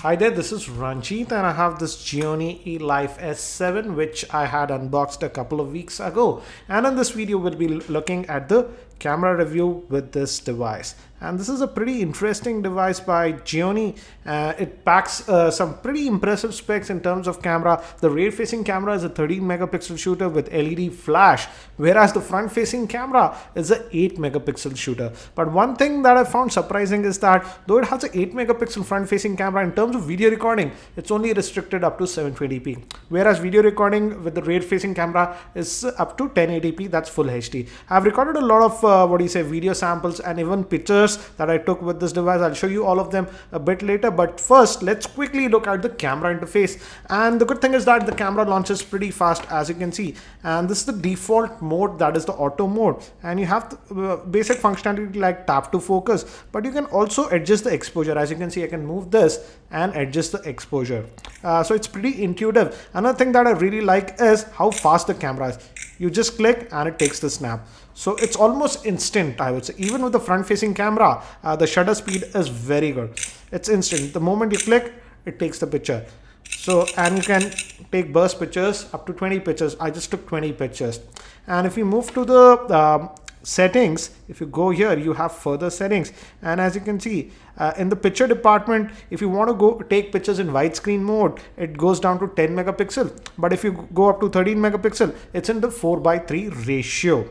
Hi there, this is Ranjit and I have this Gionee Elife S7 which I had unboxed a couple of weeks ago, and in this video we'll be looking at the camera review with this device. And this is a pretty interesting device by Gionee. It packs some pretty impressive specs in terms of camera. The rear facing camera is a 13 megapixel shooter with LED flash, whereas the front facing camera is a 8 megapixel shooter. But one thing that I found surprising is that though it has a 8 megapixel front facing camera, in terms of video recording it's only restricted up to 720p, whereas video recording with the rear facing camera is up to 1080p, that's full HD. I've recorded a lot of video samples and even pictures that I took with this device. I'll show you all of them a bit later, but first let's quickly look at the camera interface. And the good thing is that the camera launches pretty fast, as you can see, and this is the default mode, that is the auto mode, and you have the basic functionality like tap to focus, but you can also adjust the exposure. As you can see, I can move this and adjust the exposure, so it's pretty intuitive. Another thing that I really like is how fast the camera is. You just click and it takes the snap. So it's almost instant, I would say. Even with the front facing camera, the shutter speed is very good. It's instant. The moment you click, it takes the picture. So, and you can take burst pictures up to 20 pictures. I just took 20 pictures. And if you move to the settings, if you go here, you have further settings, and as you can see in the picture department, if you want to go take pictures in widescreen mode, it goes down to 10 megapixel, but if you go up to 13 megapixel, it's in the 4:3 ratio.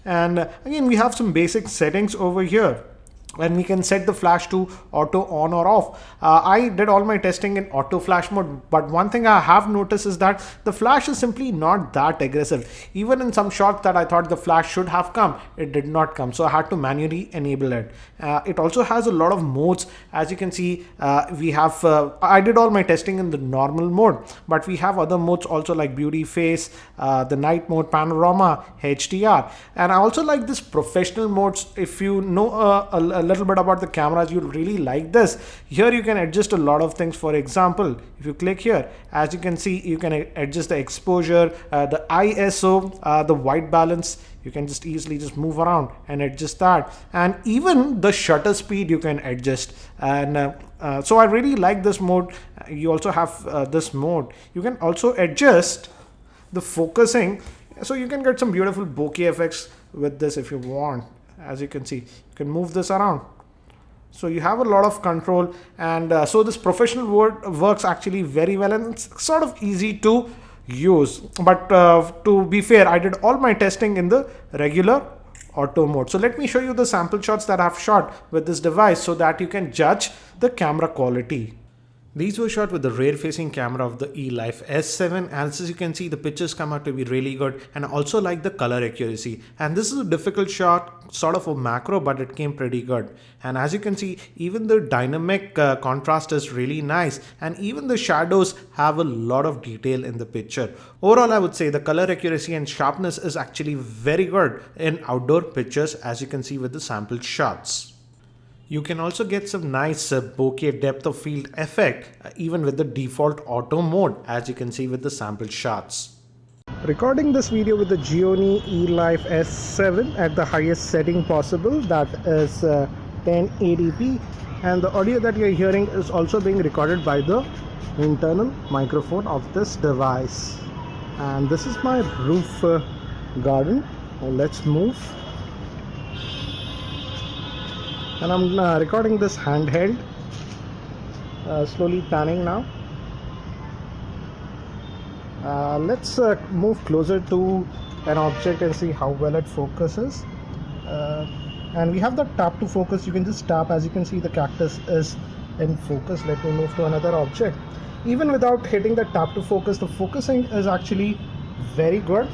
And again, we have some basic settings over here, and we can set the flash to auto on or off. I did all my testing in auto flash mode, but one thing I have noticed is that the flash is simply not that aggressive. Even in some shots that I thought the flash should have come, it did not come, so I had to manually enable it. It also has a lot of modes. As you can see, we have I did all my testing in the normal mode, but we have other modes also, like beauty face, the night mode, panorama, HDR, and I also like this professional modes. If you know a little bit about the cameras, you'll really like this. Here you can adjust a lot of things. For example, if you click here, as you can see, you can adjust the exposure, the ISO, the white balance. You can just easily just move around and adjust that, and even the shutter speed you can adjust. And so I really like this mode. You also have this mode. You can also adjust the focusing, so you can get some beautiful bokeh effects with this if you want. As you can see, you can move this around, so you have a lot of control. And so this professional mode works actually very well, and it's sort of easy to use. But to be fair, I did all my testing in the regular auto mode. So let me show you the sample shots that I've shot with this device so that you can judge the camera quality. These were shot with the rear facing camera of the Elife S7, and as you can see, the pictures come out to be really good, and I also like the color accuracy. And this is a difficult shot, sort of a macro, but it came pretty good. And as you can see, even the dynamic contrast is really nice, and even the shadows have a lot of detail in the picture. Overall, I would say the color accuracy and sharpness is actually very good in outdoor pictures, as you can see with the sample shots. You can also get some nice bokeh depth of field effect even with the default auto mode, as you can see with the sample shots. Recording this video with the Gionee Elife S7 at the highest setting possible, that is 1080p, and the audio that you're hearing is also being recorded by the internal microphone of this device. And this is my roof garden. Now let's move. And I'm recording this handheld, slowly panning now. Let's move closer to an object and see how well it focuses. And we have the tap to focus. You can just tap. As you can see, the cactus is in focus. Let me move to another object. Even without hitting the tap to focus, the focusing is actually very good.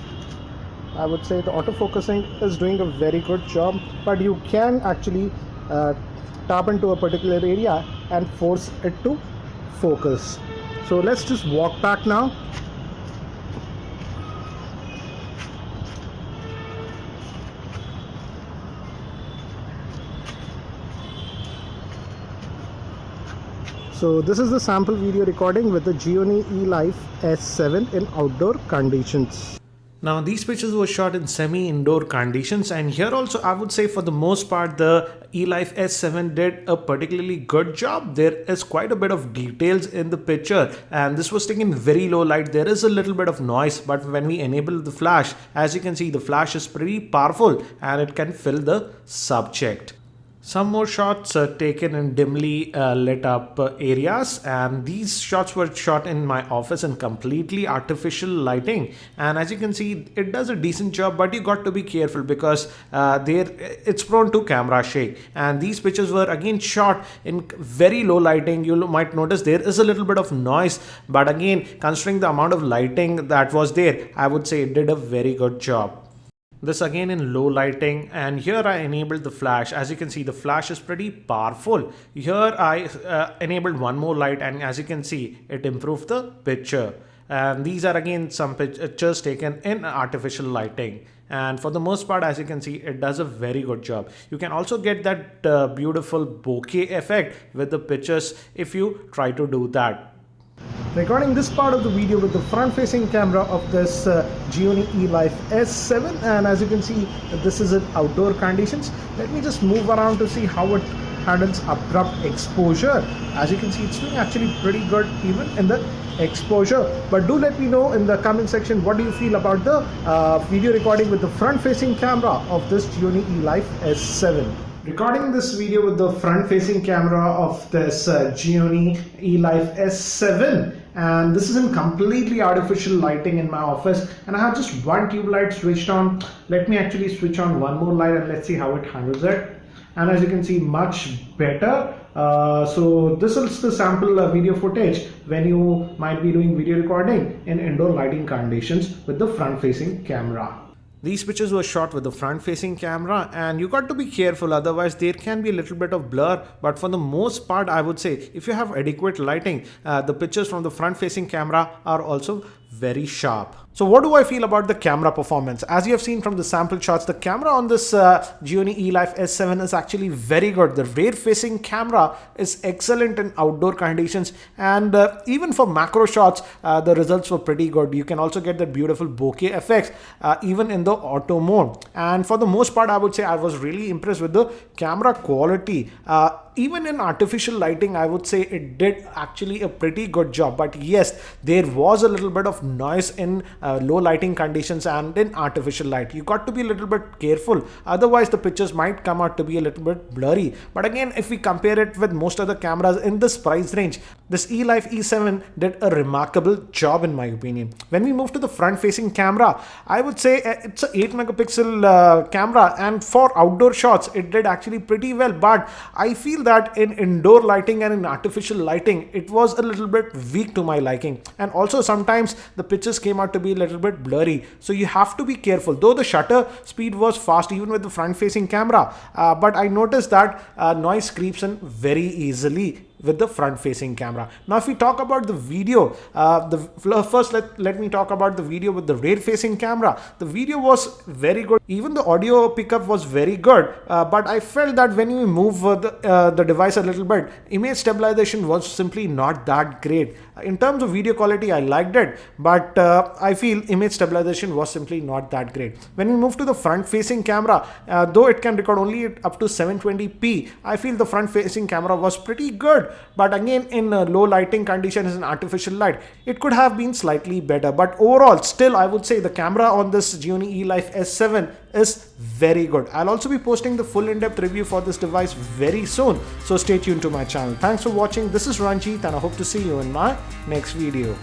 I would say the autofocusing is doing a very good job, but you can actually tap into a particular area and force it to focus. So let's just walk back now. So this is the sample video recording with the Gionee Elife S7 in outdoor conditions. Now these pictures were shot in semi-indoor conditions, and here also I would say for the most part the Elife S7 did a particularly good job. There is quite a bit of details in the picture, and this was taken in very low light. There is a little bit of noise, but when we enable the flash, as you can see, the flash is pretty powerful and it can fill the subject. Some more shots taken in dimly lit up areas, and these shots were shot in my office in completely artificial lighting, and as you can see it does a decent job, but you got to be careful because it's prone to camera shake. And these pictures were again shot in very low lighting. You might notice there is a little bit of noise, but again, considering the amount of lighting that was there, I would say it did a very good job. This again in low lighting, and here I enabled the flash. As you can see, the flash is pretty powerful. Here I enabled one more light, and as you can see it improved the picture. And these are again some pictures taken in artificial lighting, and for the most part, as you can see, it does a very good job. You can also get that beautiful bokeh effect with the pictures if you try to do that. Recording this part of the video with the front-facing camera of this Gionee Elife S7, and as you can see, this is in outdoor conditions. Let me just move around to see how it handles abrupt exposure. As you can see, it's doing actually pretty good even in the exposure. But do let me know in the comment section what do you feel about the video recording with the front-facing camera of this Gionee Elife S7. Recording this video with the front-facing camera of this Gionee Elife S7, and this is in completely artificial lighting in my office, and I have just one tube light switched on. Let me actually switch on one more light and let's see how it handles it. And as you can see, much better. So this is the sample video footage when you might be doing video recording in indoor lighting conditions with the front-facing camera. These pictures were shot with the front-facing camera, and you got to be careful, otherwise there can be a little bit of blur, but for the most part I would say if you have adequate lighting, the pictures from the front-facing camera are also very sharp. So what do I feel about the camera performance? As you have seen from the sample shots, the camera on this Gionee Elife S7 is actually very good. The rear-facing camera is excellent in outdoor conditions, and even for macro shots, the results were pretty good. You can also get the beautiful bokeh effects even in the auto mode. And for the most part, I would say I was really impressed with the camera quality. Even in artificial lighting, I would say it did actually a pretty good job. But yes, there was a little bit of noise in low lighting conditions and in artificial light. You got to be a little bit careful, otherwise the pictures might come out to be a little bit blurry. But again, if we compare it with most other cameras in this price range, this Elife E7 did a remarkable job in my opinion. When we move to the front facing camera, I would say it's an 8 megapixel camera, and for outdoor shots it did actually pretty well. But I feel that in indoor lighting and in artificial lighting, it was a little bit weak to my liking, and also sometimes the pictures came out to be a little bit blurry. So you have to be careful. Though the shutter speed was fast even with the front facing camera, but I noticed that noise creeps in very easily with the front facing camera. Now if we talk about the video, first let me talk about the video with the rear facing camera. The video was very good. Even the audio pickup was very good, but I felt that when you move the device a little bit, image stabilization was simply not that great. In terms of video quality, I liked it, but I feel image stabilization was simply not that great. When we move to the front facing camera, though it can record only up to 720p, I feel the front facing camera was pretty good. But again, in low lighting conditions and artificial light, it could have been slightly better. But overall, still I would say the camera on this Gionee Elife S7 is very good. I'll also be posting the full in-depth review for this device very soon, so stay tuned to my channel. Thanks for watching. This is Ranjit, and I hope to see you in my next video.